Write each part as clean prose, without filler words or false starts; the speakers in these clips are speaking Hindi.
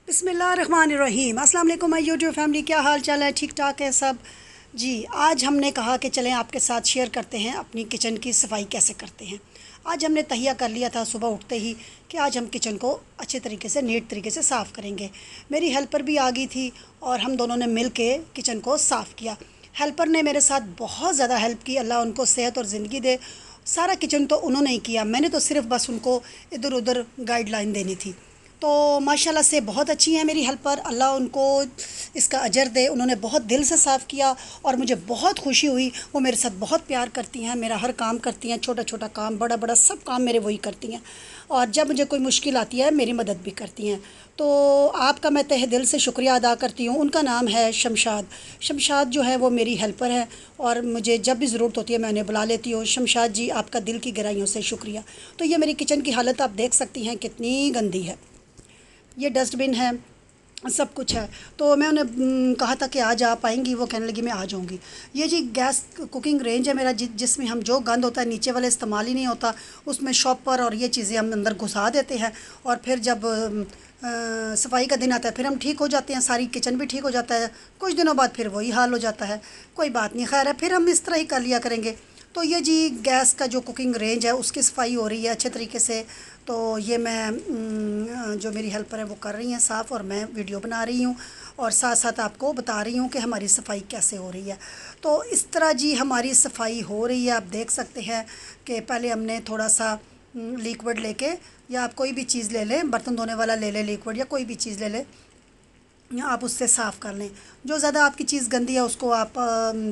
बिस्मिल्लाहिर्रहमानिर्रहीम। अस्सलाम वालेकुम माय यूट्यूब फैमिली, क्या हाल चाल है? ठीक ठाक है सब जी। आज हमने कहा कि चलें आपके साथ शेयर करते हैं अपनी किचन की सफाई कैसे करते हैं। आज हमने तहिया कर लिया था सुबह उठते ही कि आज हम किचन को अच्छे तरीके से नीट तरीके से साफ़ करेंगे। मेरी हेल्पर भी आ गई थी और हम दोनों ने मिल के किचन को साफ़ किया। हेल्पर ने मेरे साथ बहुत ज़्यादा हेल्प की, अल्लाह उनको सेहत और ज़िंदगी दे। सारा किचन तो उन्होंने ही किया, मैंने तो सिर्फ बस उनको इधर उधर गाइडलाइन देनी थी। तो माशाल्लाह से बहुत अच्छी हैं मेरी हेल्पर, अल्लाह उनको इसका अजर दे। उन्होंने बहुत दिल से साफ़ किया और मुझे बहुत खुशी हुई। वो मेरे साथ बहुत प्यार करती हैं, मेरा हर काम करती हैं, छोटा छोटा काम बड़ा बड़ा सब काम मेरे वही करती हैं। और जब मुझे कोई मुश्किल आती है मेरी मदद भी करती हैं। तो आपका मैं तहे दिल से शुक्रिया अदा करती हूँ। उनका नाम है शमशाद। शमशाद जो है वो मेरी हेल्पर है और मुझे जब भी ज़रूरत होती है मैं उन्हें बुला लेती हूँ। शमशाद जी, आपका दिल की गहराइयों से शुक्रिया। तो ये मेरी किचन की हालत आप देख सकती हैं कितनी गंदी है। ये डस्टबिन है, सब कुछ है। तो मैं उन्हें कहा था कि आज आप आएंगी, वो कहने लगी मैं आ जाऊंगी। ये जी गैस कुकिंग रेंज है मेरा, जिसमें हम जो गंद होता है नीचे वाले इस्तेमाल ही नहीं होता, उसमें शॉपर और ये चीज़ें हम अंदर घुसा देते हैं। और फिर जब सफाई का दिन आता है फिर हम ठीक हो जाते हैं, सारी किचन भी ठीक हो जाता है। कुछ दिनों बाद फिर वही हाल हो जाता है। कोई बात नहीं, खैर है, फिर हम इस तरह ही कर लिया करेंगे। तो ये जी गैस का जो कुकिंग रेंज है उसकी सफाई हो रही है अच्छे तरीके से। तो ये मैं जो मेरी हेल्पर है वो कर रही हैं साफ़ और मैं वीडियो बना रही हूँ और साथ साथ आपको बता रही हूँ कि हमारी सफाई कैसे हो रही है। तो इस तरह जी हमारी सफाई हो रही है। आप देख सकते हैं कि पहले हमने थोड़ा सा लिक्विड लेके, या आप कोई भी चीज़ ले लें, बर्तन धोने वाला ले लें लिक्विड, या कोई भी चीज़ ले लें, आप उससे साफ़ कर लें। जो ज़्यादा आपकी चीज़ गंदी है उसको आप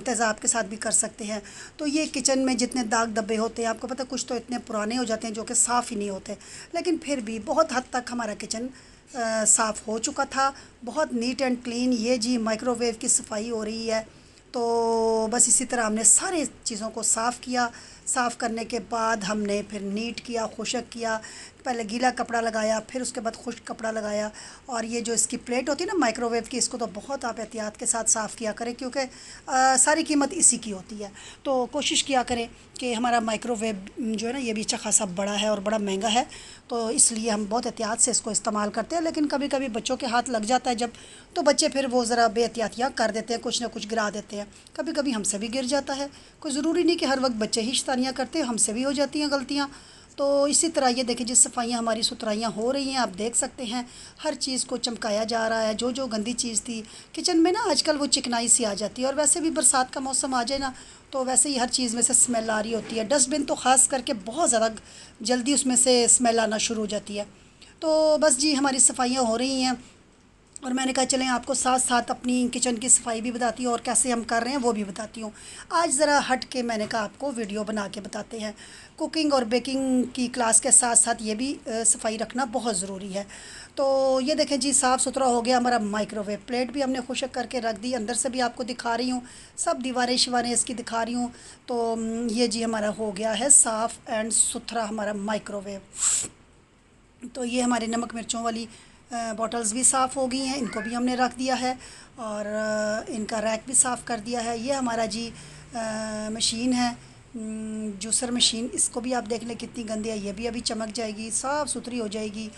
तेज़ाब के साथ भी कर सकते हैं। तो ये किचन में जितने दाग धब्बे होते हैं, आपको पता है कुछ तो इतने पुराने हो जाते हैं जो कि साफ़ ही नहीं होते, लेकिन फिर भी बहुत हद तक हमारा किचन साफ़ हो चुका था, बहुत नीट एंड क्लीन। ये जी माइक्रोवेव की सफाई हो रही है। तो बस इसी तरह हमने सारे चीज़ों को साफ़ किया। साफ़ करने के बाद हमने फिर नीट किया, खुशक किया। पहले गीला कपड़ा लगाया, फिर उसके बाद खुश्क कपड़ा लगाया। और ये जो इसकी प्लेट होती है ना माइक्रोवेव की, इसको तो बहुत आप एहतियात के साथ साफ़ किया करें, क्योंकि सारी कीमत इसी की होती है। तो कोशिश किया करें कि हमारा माइक्रोवेव जो है ना ये भी अच्छा खासा बड़ा है और बड़ा महंगा है, तो इसलिए हम बहुत एहतियात से इसको इस्तेमाल करते हैं। लेकिन कभी कभी बच्चों के हाथ लग जाता है जब, तो बच्चे फिर वो ज़रा बेहतियातियाँ कर देते हैं, कुछ ना कुछ गिरा देते हैं। कभी कभी हमसे भी गिर जाता है, कोई ज़रूरी नहीं कि हर वक्त बच्चे ही शैतानियाँ करते हैं, हमसे भी हो जाती हैं गलतियाँ। तो इसी तरह ये देखिए जिस सफाइयाँ हमारी सुथराइयाँ हो रही हैं, आप देख सकते हैं हर चीज़ को चमकाया जा रहा है। जो जो गंदी चीज़ थी किचन में ना, आजकल वो चिकनाई सी आ जाती है। और वैसे भी बरसात का मौसम आ जाए ना तो वैसे ही हर चीज़ में से स्मेल आ रही होती है। डस्टबिन तो ख़ास करके बहुत ज़्यादा जल्दी उसमें से स्मेल आना शुरू हो जाती है। तो बस जी हमारी सफाइयाँ हो रही हैं और मैंने कहा चलें आपको साथ साथ अपनी किचन की सफाई भी बताती हूँ और कैसे हम कर रहे हैं वो भी बताती हूँ। आज ज़रा हट के मैंने कहा आपको वीडियो बना के बताते हैं। कुकिंग और बेकिंग की क्लास के साथ साथ ये भी सफाई रखना बहुत ज़रूरी है। तो ये देखें जी साफ़ सुथरा हो गया हमारा माइक्रोवेव। प्लेट भी हमने खुशक करके रख दी, अंदर से भी आपको दिखा रही हूँ, सब दीवारें शिवारें इसकी दिखा रही हूँ। तो ये जी हमारा हो गया है साफ़ एंड सुथरा हमारा माइक्रोवेव। तो ये हमारे नमक मिर्चों वाली बॉटल्स भी साफ़ हो गई हैं, इनको भी हमने रख दिया है। और इनका रैक भी साफ़ कर दिया है। ये हमारा जी मशीन है, जूसर मशीन, इसको भी आप देख लें कितनी गंदी है, ये भी अभी चमक जाएगी, साफ़ सुथरी हो जाएगी।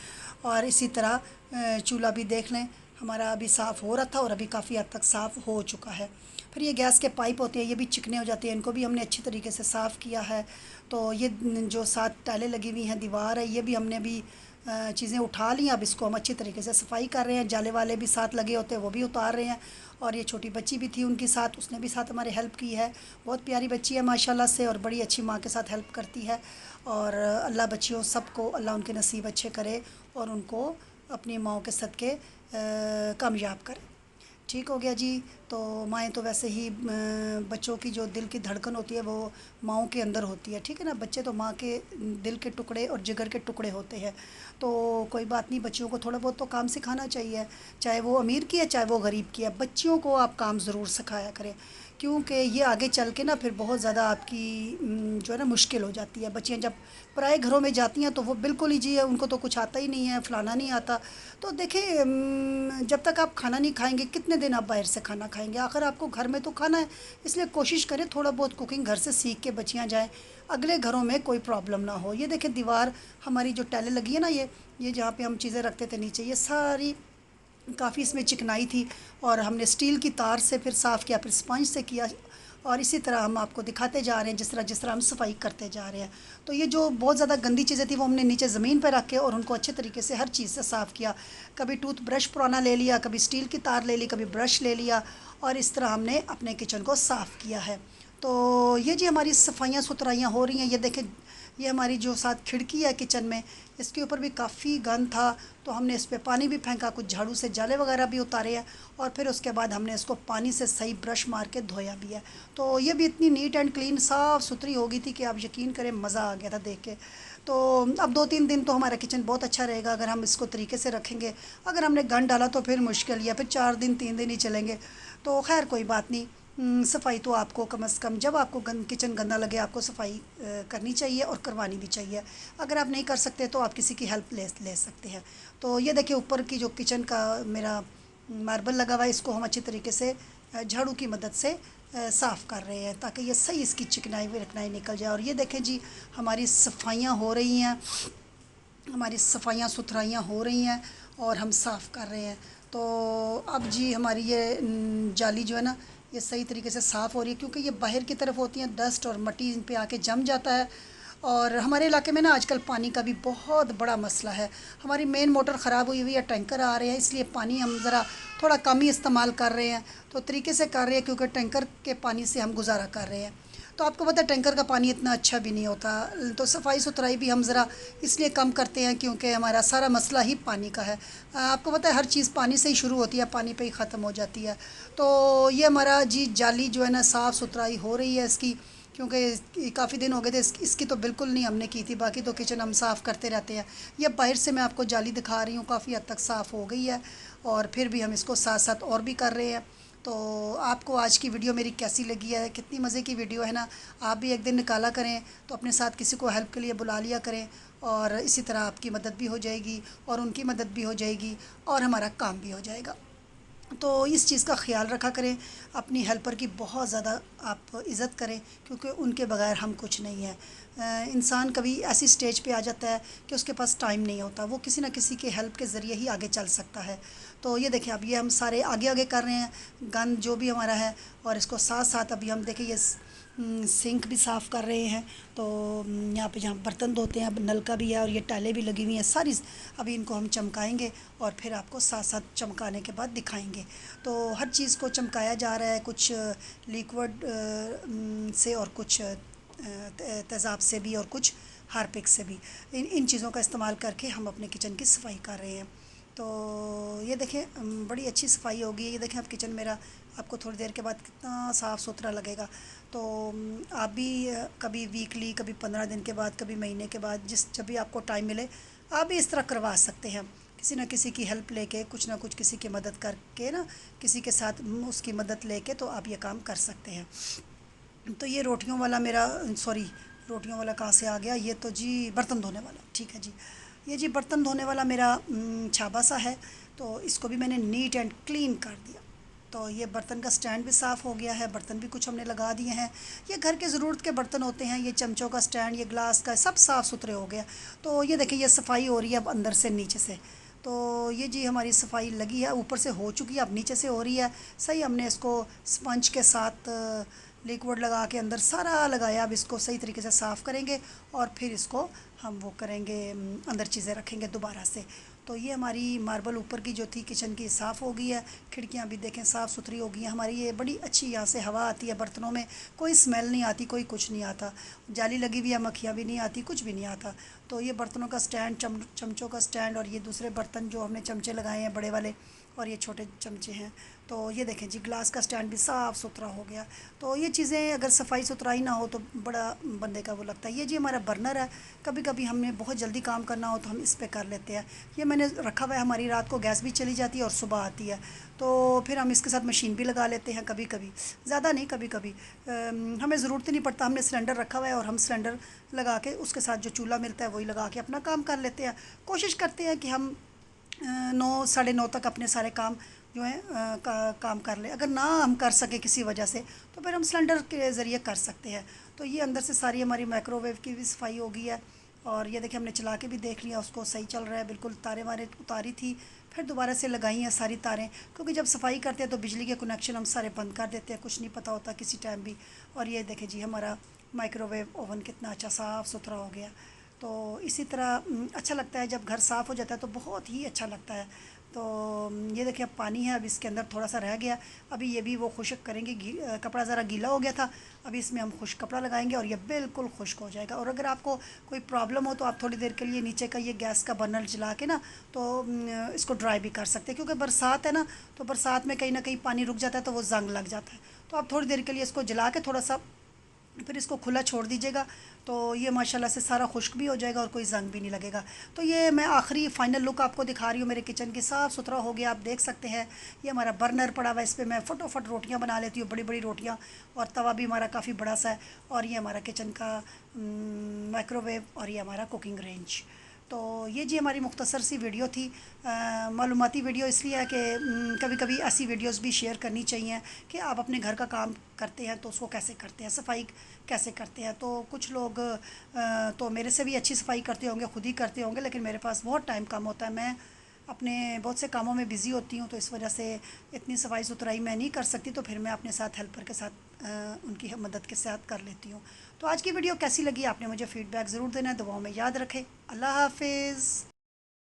और इसी तरह चूल्हा भी देख लें हमारा अभी साफ़ हो रहा था और अभी काफ़ी हद तक साफ़ हो चुका है। फिर ये गैस के पाइप होते हैं, ये भी चिकने हो जाते हैं, इनको भी हमने अच्छी तरीके से साफ़ किया है। तो ये जो साथ टाइलें लगी हुई हैं, दीवार है, ये भी हमने भी चीज़ें उठा ली। अब इसको हम अच्छी तरीके से सफाई कर रहे हैं। जाले वाले भी साथ लगे होते हैं वो भी उतार रहे हैं। और ये छोटी बच्ची भी थी उनके साथ, उसने भी साथ हमारे हेल्प की है। बहुत प्यारी बच्ची है माशाल्लाह से और बड़ी अच्छी माँ के साथ हेल्प करती है। और अल्लाह बच्चियों सबको अल्लाह उनके नसीब अच्छे करे और उनको अपनी माँओं के सदक़े कामयाब करे। ठीक हो गया जी। तो माएँ तो वैसे ही बच्चों की जो दिल की धड़कन होती है वो माँओं के अंदर होती है, ठीक है ना। बच्चे तो माँ के दिल के टुकड़े और जिगर के टुकड़े होते हैं। तो कोई बात नहीं, बच्चियों को थोड़ा बहुत तो काम सिखाना चाहिए, चाहे वो अमीर की है चाहे वो गरीब की है। बच्चियों को आप काम ज़रूर सिखाया करें, क्योंकि ये आगे चल के ना फिर बहुत ज़्यादा आपकी जो है ना मुश्किल हो जाती है। बच्चियाँ जब पराए घरों में जाती हैं तो वो बिल्कुल ही जी उनको तो कुछ आता ही नहीं है, फलाना नहीं आता। तो देखिए जब तक आप खाना नहीं खाएंगे कितने दिन आप बाहर से खाना खाएंगे? आखिर आपको घर में तो खाना है। इसलिए कोशिश करें थोड़ा बहुत कुकिंग घर से सीख के बच्चियाँ जाएँ, अगले घरों में कोई प्रॉब्लम ना हो। ये देखें दीवार हमारी जो टाइलें लगी है ना, ये जहाँ पे हम चीज़ें रखते थे नीचे, ये सारी काफ़ी इसमें चिकनाई थी, और हमने स्टील की तार से फिर साफ़ किया, फिर स्पंज से किया, और इसी तरह हम आपको दिखाते जा रहे हैं जिस तरह हम सफाई करते जा रहे हैं। तो ये जो बहुत ज़्यादा गंदी चीज़ें थी वो हमने नीचे ज़मीन पर रख के और उनको अच्छे तरीके से हर चीज़ से साफ़ किया। कभी टूथ ब्रश पुराना ले लिया, कभी स्टील की तार ले ली, कभी ब्रश ले लिया, और इस तरह हमने अपने किचन को साफ़ किया है। तो ये जी हमारी सफाइयाँ सुथराइयाँ हो रही हैं। ये देखें, ये हमारी जो साथ खिड़की है किचन में, इसके ऊपर भी काफ़ी गंद था, तो हमने इस पर पानी भी फेंका, कुछ झाड़ू से जाले वगैरह भी उतारे हैं, और फिर उसके बाद हमने इसको पानी से सही ब्रश मार के धोया भी है। तो ये भी इतनी नीट एंड क्लीन साफ़ सुथरी हो गई थी कि आप यकीन करें मज़ा आ गया था देख के। तो अब 2-3 दिन तो हमारा किचन बहुत अच्छा रहेगा अगर हम इसको तरीके से रखेंगे। अगर हमने गंद डाला तो फिर मुश्किल, या फिर 4 दिन 3 दिन ही चलेंगे। तो खैर कोई बात नहीं। सफाई तो आपको कम से कम, जब आपको किचन गंदा लगे आपको सफाई करनी चाहिए और करवानी भी चाहिए। अगर आप नहीं कर सकते तो आप किसी की हेल्प ले सकते हैं। तो ये देखिए ऊपर की जो किचन का मेरा मार्बल लगा हुआ है, इसको हम अच्छी तरीके से झाड़ू की मदद से साफ़ कर रहे हैं ताकि ये सही इसकी चिकनाई विकनाई निकल जाए। और ये देखें जी, हमारी सफाइयाँ हो रही हैं, हमारी सफाइयाँ सुथराइयाँ हो रही हैं और हम साफ़ कर रहे हैं। तो अब जी हमारी ये जाली जो है ना, ये सही तरीके से साफ़ हो रही है, क्योंकि ये बाहर की तरफ होती हैं, डस्ट और मिट्टी इन पे आके जम जाता है। और हमारे इलाके में ना आजकल पानी का भी बहुत बड़ा मसला है। हमारी मेन मोटर ख़राब हुई हुई है, टैंकर आ रहे हैं, इसलिए पानी हम ज़रा थोड़ा कम ही इस्तेमाल कर रहे हैं। तो तरीके से कर रहे हैं क्योंकि टैंकर के पानी से हम गुजारा कर रहे हैं। तो आपको पता है टैंकर का पानी इतना अच्छा भी नहीं होता। तो सफाई सुथराई भी हम ज़रा इसलिए कम करते हैं क्योंकि हमारा सारा मसला ही पानी का है। आपको पता है हर चीज़ पानी से ही शुरू होती है, पानी पे ही ख़त्म हो जाती है। तो ये हमारा जी जाली जो है ना साफ़ सुथराई हो रही है इसकी, क्योंकि काफ़ी दिन हो गए थे इसकी तो बिल्कुल नहीं हमने की थी। बाकी तो किचन हम साफ़ करते रहते हैं। ये बाहर से मैं आपको जाली दिखा रही हूँ, काफ़ी हद तक साफ़ हो गई है, और फिर भी हम इसको साथ साथ और भी कर रहे हैं। तो आपको आज की वीडियो मेरी कैसी लगी है? कितनी मज़े की वीडियो है ना। आप भी एक दिन निकाला करें तो अपने साथ किसी को हेल्प के लिए बुला लिया करें, और इसी तरह आपकी मदद भी हो जाएगी और उनकी मदद भी हो जाएगी और हमारा काम भी हो जाएगा। तो इस चीज़ का ख्याल रखा करें, अपनी हेल्पर की बहुत ज़्यादा आप इज़्ज़त करें, क्योंकि उनके बगैर हम कुछ नहीं है। इंसान कभी ऐसी स्टेज पे आ जाता है कि उसके पास टाइम नहीं होता, वो किसी न किसी के हेल्प के ज़रिए ही आगे चल सकता है। तो ये देखिए अब ये हम सारे आगे आगे कर रहे हैं, गंद जो भी हमारा है, और इसको साथ साथ अभी हम देखिए ये सिंक भी साफ़ कर रहे हैं। तो यहाँ पे जहाँ बर्तन धोते हैं अब नलका भी है और ये टाइलें भी लगी हुई हैं सारी। अभी इनको हम चमकाएंगे और फिर आपको साथ साथ चमकाने के बाद दिखाएंगे। तो हर चीज़ को चमकाया जा रहा है, कुछ लिक्विड से और कुछ तेज़ाब से भी और कुछ हार्पिक से भी। इन इन चीज़ों का इस्तेमाल करके हम अपने किचन की सफाई कर रहे हैं। तो ये देखें बड़ी अच्छी सफाई होगी। ये देखें अब किचन मेरा आपको थोड़ी देर के बाद कितना साफ़ सुथरा लगेगा। तो आप भी कभी वीकली, कभी 15 दिन के बाद, कभी महीने के बाद, जब भी आपको टाइम मिले आप भी इस तरह करवा सकते हैं। किसी न किसी की हेल्प लेके, कुछ ना कुछ किसी की मदद करके ना, किसी के साथ उसकी मदद लेके तो आप ये काम कर सकते हैं। तो ये रोटियों वाला मेरा, सॉरी रोटियों वाला कहाँ से आ गया, ये तो जी बर्तन धोने वाला, ठीक है जी। ये जी बर्तन धोने वाला मेरा छाबा सा है, तो इसको भी मैंने नीट एंड क्लीन कर दिया। तो ये बर्तन का स्टैंड भी साफ़ हो गया है, बर्तन भी कुछ हमने लगा दिए हैं। ये घर के ज़रूरत के बर्तन होते हैं, ये चमचों का स्टैंड, ये ग्लास का, सब साफ़ सुथरे हो गया। तो ये देखिए ये सफाई हो रही है अब अंदर से नीचे से। तो ये जी हमारी सफाई लगी है, ऊपर से हो चुकी है, अब नीचे से हो रही है सही। हमने इसको स्पंज के साथ लिक्विड लगा के अंदर सारा लगाया। अब इसको सही तरीके से साफ़ करेंगे और फिर इसको हम वो करेंगे, अंदर चीज़ें रखेंगे दोबारा से। तो ये हमारी मार्बल ऊपर की जो थी किचन की साफ़ हो गई है। खिड़कियाँ भी देखें साफ़ सुथरी हो गई हैं हमारी। ये बड़ी अच्छी यहाँ से हवा आती है बर्तनों में, कोई स्मेल नहीं आती, कोई कुछ नहीं आता। जाली लगी हुई है, मक्खियाँ भी नहीं आती, कुछ भी नहीं आता। तो ये बर्तनों का स्टैंड, चमचों का स्टैंड, और ये दूसरे बर्तन जो हमने चमचे लगाए हैं बड़े वाले, और ये छोटे चमचे हैं। तो ये देखें जी ग्लास का स्टैंड भी साफ़ सुथरा हो गया। तो ये चीज़ें अगर सफाई सुथराई ना हो तो बड़ा बंदे का वो लगता है। ये जी हमारा बर्नर है, कभी कभी हमने बहुत जल्दी काम करना हो तो हम इस पर कर लेते हैं। ये मैंने रखा हुआ है, हमारी रात को गैस भी चली जाती है और सुबह आती है, तो फिर हम इसके साथ मशीन भी लगा लेते हैं कभी कभी, ज़्यादा नहीं कभी कभी। हमें ज़रूरत ही नहीं पड़ता, हमने सिलेंडर रखा हुआ है और हम सिलेंडर लगा के उसके साथ जो चूल्हा मिलता है वही लगा के अपना काम कर लेते हैं। कोशिश करते हैं कि हम 9 साढ़े 9 तक अपने सारे काम जो है काम कर ले। अगर ना हम कर सके किसी वजह से तो फिर हम सिलेंडर के ज़रिए कर सकते हैं। तो ये अंदर से सारी हमारी माइक्रोवेव की भी सफाई हो गई है। और ये देखिए हमने चला के भी देख लिया, उसको सही चल रहा है बिल्कुल। तारे वारे उतारी थी, फिर दोबारा से लगाई हैं सारी तारें, क्योंकि जब सफाई करते हैं तो बिजली के कनेक्शन हम सारे बंद कर देते हैं, कुछ नहीं पता होता किसी टाइम भी। और ये देखें जी हमारा माइक्रोवेव ओवन कितना अच्छा साफ़ सुथरा हो गया। तो इसी तरह अच्छा लगता है जब घर साफ़ हो जाता है तो बहुत ही अच्छा लगता है। तो ये देखिए अब पानी है, अब इसके अंदर थोड़ा सा रह गया, अभी ये भी वो खुश्क करेंगे। कपड़ा ज़रा गीला हो गया था, अभी इसमें हम खुश्क कपड़ा लगाएंगे और ये बिल्कुल खुश्क हो जाएगा। और अगर आपको कोई प्रॉब्लम हो तो आप थोड़ी देर के लिए नीचे का ये गैस का बर्नर जला के ना तो इसको ड्राई भी कर सकते हैं, क्योंकि बरसात है ना, तो बरसात में कहीं ना कहीं पानी रुक जाता है तो वो जंग लग जाता है। तो आप थोड़ी देर के लिए इसको जला के थोड़ा सा फिर इसको खुला छोड़ दीजिएगा, तो ये माशाल्लाह से सारा खुश्क भी हो जाएगा और कोई जंग भी नहीं लगेगा। तो ये मैं आखिरी फ़ाइनल लुक आपको दिखा रही हूँ मेरे किचन की, साफ़ सुथरा हो गया, आप देख सकते हैं। ये हमारा बर्नर पड़ा हुआ है, इस पर मैं फटोफट रोटियाँ बना लेती हूँ, बड़ी बड़ी रोटियाँ। और तवा भी हमारा काफ़ी बड़ा सा है। और ये हमारा किचन का माइक्रोवेव और ये हमारा कुकिंग रेंज। तो ये जी हमारी मुख्तसर सी वीडियो थी, मालूमाती वीडियो इसलिए है कि कभी कभी ऐसी वीडियोस भी शेयर करनी चाहिए कि आप अपने घर का काम करते हैं तो उसको कैसे करते हैं, सफाई कैसे करते हैं। तो कुछ लोग तो मेरे से भी अच्छी सफाई करते होंगे, खुद ही करते होंगे, लेकिन मेरे पास बहुत टाइम कम होता है, मैं अपने बहुत से कामों में बिज़ी होती हूँ, तो इस वजह से इतनी सफाई सुथराई मैं नहीं कर सकती, तो फिर मैं अपने साथ हेल्पर के साथ उनकी मदद के साथ कर लेती हूँ। तो आज की वीडियो कैसी लगी आपने मुझे फ़ीडबैक ज़रूर देना है, दुआओं में याद रखें। अल्लाह हाफिज़।